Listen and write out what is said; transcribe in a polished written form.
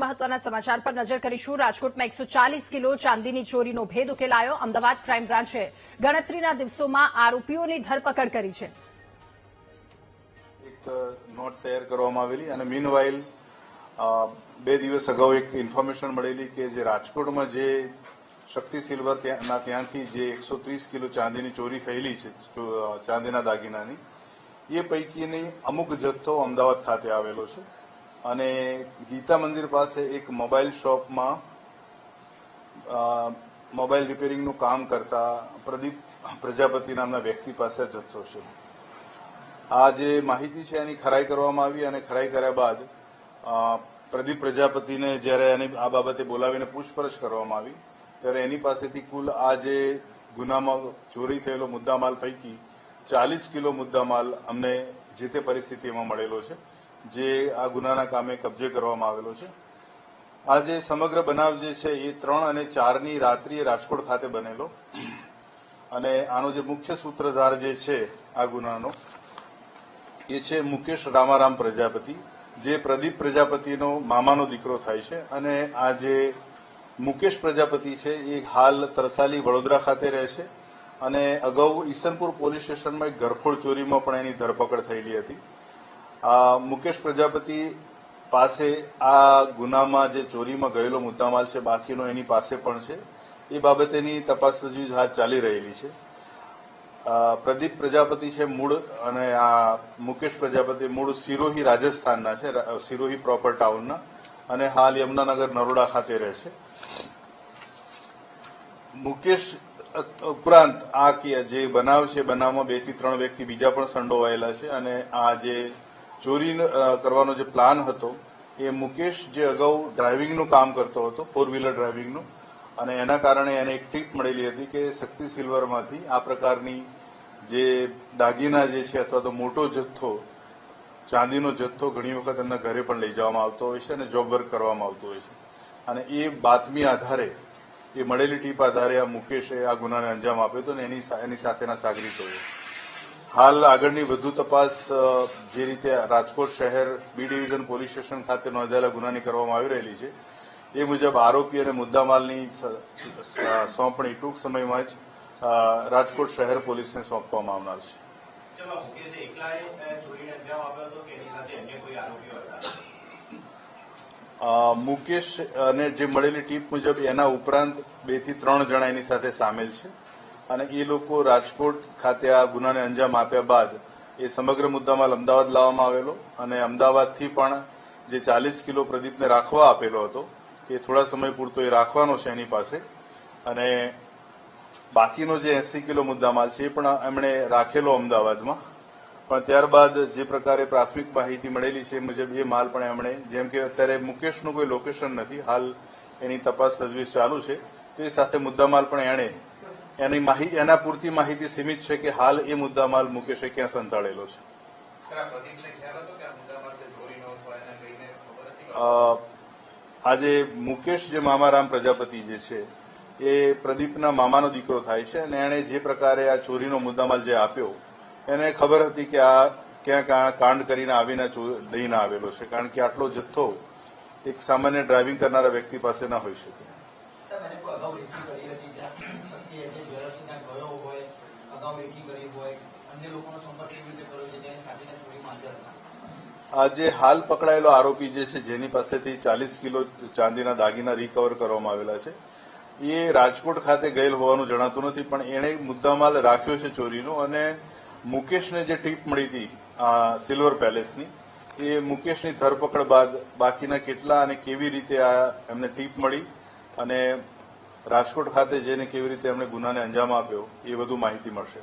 મહત્વના સમાચાર પર નજર કરીશું। રાજકોટમાં 140 કિલો ચાંદીની ચોરીનો ભેદ ઉકેલાયો। અમદાવાદ ક્રાઇમ બ્રાન્ચે ગણતરીના દિવસોમાં આરોપીઓની ધરપકડ કરી છે। એક નોટ તૈયાર કરવામાં આવેલી અને મીનવાઇલ 2 દિવસ અગાઉ એક ઇન્ફોર્મેશન મળેલી કે જે રાજકોટમાં જે શક્તિ સિલ્વર ત્યાંથી જે 130 કિલો ચાંદીની ચોરી થયેલી છે ચાંદીના દાગીનાની, એ પૈકીની અમુક જથ્થો અમદાવાદ ખાતે આવેલો છે અને ગીતા મંદિર પાસે એક મોબાઈલ શોપમાં મોબાઈલ રિપેરિંગનું કામ કરતા પ્રદીપ પ્રજાપતિ નામના વ્યક્તિ પાસે જથ્થો છે। આ જે માહિતી છે એની ખરાઈ કરવામાં આવી અને ખરાઈ કર્યા બાદ પ્રદીપ પ્રજાપતિને જ્યારે આ બાબતે બોલાવીને પૂછપરછ કરવામાં આવી ત્યારે એની પાસેથી કુલ આ જે ગુનામાં ચોરી થયેલો મુદ્દામાલ પૈકી 40 કિલો મુદ્દામાલ અમને જે તે પરિસ્થિતિમાં મળેલો છે, જે આ ગુનાના કામે કબજે કરવામાં આવેલો છે। આ જે સમગ્ર બનાવ જે છે એ 3 અને 4ની રાત્રિએ રાજકોટ ખાતે બનેલો અને આનો જે મુખ્ય સૂત્રધાર જે છે આ ગુનાનો એ છે મુકેશ રામારામ પ્રજાપતિ, જે પ્રદીપ પ્રજાપતિનો મામાનો દીકરો થાય છે અને આ જે મુકેશ પ્રજાપતિ છે એ હાલ તરસાલી વડોદરા ખાતે રહે છે અને અગાઉ ઈસનપુર પોલીસ સ્ટેશનમાં એક ઘરફોડ ચોરીમાં પણ એની ધરપકડ થયેલી હતી। આ મુકેશ પ્રજાપતિ પાસે આ ગુનામાં જે ચોરીમાં ગયેલો મુદ્દામાલ છે બાકીનો એની પાસે પણ છે, એ બાબતેની તપાસ તજવીજ હાથ ચાલી રહેલી છે। પ્રદીપ પ્રજાપતિ છે મૂળ અને આ મુકેશ પ્રજાપતિ મૂળ સિરોહી રાજસ્થાનના છે, સિરોહી પ્રોપર ટાઉનના અને હાલ યમુનાનગર નરોડા ખાતે રહે છે। મુકેશ ઉપરાંત આ જે બનાવ છે બનાવમાં 2 થી 3 વ્યક્તિ બીજા પણ સંડોવાયેલા છે અને આ જે ચોરી કરવાનો જે પ્લાન હતો એ મુકેશ જે અગાઉ ડ્રાઇવિંગનું કામ કરતો હતો, 4 વ્હીલર ડ્રાઇવિંગનું, અને એના કારણે એને એક ટીપ મળેલી હતી કે શક્તિ સિલ્વરમાંથી આ પ્રકારની જે દાગીના જે છે અથવા તો મોટો જથ્થો ચાંદીનો જથ્થો ઘણી વખત એમના ઘરે પણ લઈ જવામાં આવતો હોય છે અને જોબ વર્ક કરવામાં આવતું હોય છે અને એ બાતમી આધારે એ મળેલી ટીપ આધારે આ મુકેશે આ ગુનાને અંજામ આપ્યો હતો અને એની સાથેના સાગરીતોએ હાલ આગળની વધુ તપાસ જે રીતે રાજકોટ શહેર બી ડિવિઝન પોલીસ સ્ટેશન ખાતે નોંધાયેલા ગુનાની કરવામાં આવી રહેલી છે એ મુજબ આરોપી અને મુદ્દામાલની સોંપણી ટૂંક સમયમાં જ રાજકોટ શહેર પોલીસને સોંપવામાં આવનાર છે। મુકેશ અને જે મળેલી ટીપ મુજબ એના ઉપરાંત 2 થી 3 જણા એની સાથે સામેલ છે અને એ લોકો રાજકોટ ખાતે આ ગુનાને અંજામ આપ્યા બાદ એ સમગ્ર મુદ્દામાલ અમદાવાદ લાવવામાં આવેલો અને અમદાવાદથી પણ જે 40 કિલો પ્રદીપને રાખવા આપેલો હતો કે થોડા સમય પૂરતો એ રાખવાનો છે એની પાસે અને બાકીનો જે 80 કિલો મુદ્દામાલ છે એ પણ એમણે રાખેલો અમદાવાદમાં, પણ ત્યારબાદ જે પ્રકારે પ્રાથમિક માહિતી મળેલી છે એ મુજબ એ માલ પણ એમણે, જેમ કે અત્યારે મુકેશનું કોઈ લોકેશન નથી, હાલ એની તપાસ તજવીજ ચાલુ છે, તો એ સાથે મુદ્દામાલ પણ એના પૂરતી માહિતી સીમિત છે કે હાલ એ મુદ્દામાલ મુકેશે ક્યાં સંતાડેલો છે। આજે મુકેશ જે મામારામ પ્રજાપતિ જે છે એ પ્રદીપના મામાનો દીકરો થાય છે અને એણે જે પ્રકારે આ ચોરીનો મુદ્દામાલ જે આપ્યો એને ખબર હતી કે આ ક્યાં કાંડ કરીને આવીને દઈને આવેલો છે, કારણ કે આટલો જથ્થો એક સામાન્ય ડ્રાઇવિંગ કરનારા વ્યક્તિ પાસે ન હોઈ શકે। આજે હાલ પકડાયેલો આરોપી જે છે જેની પાસેથી 40 કિલો ચાંદીના દાગીના રિકવર કરવામાં આવેલા છે એ રાજકોટ ખાતે ગયેલ હોવાનું જણાતું નથી, પણ એણે મુદ્દામાલ રાખ્યો છે ચોરીનો અને મુકેશને જે ટીપ મળી હતી સિલ્વર પેલેસની એ મુકેશની ધરપકડ બાદ બાકીના કેટલા અને કેવી રીતે એમને ટીપ મળી અને રાજકોટ ખાતે જઈને કેવી રીતે એમણે ગુનાને અંજામ આપ્યો એ વધુ માહિતી મળશે।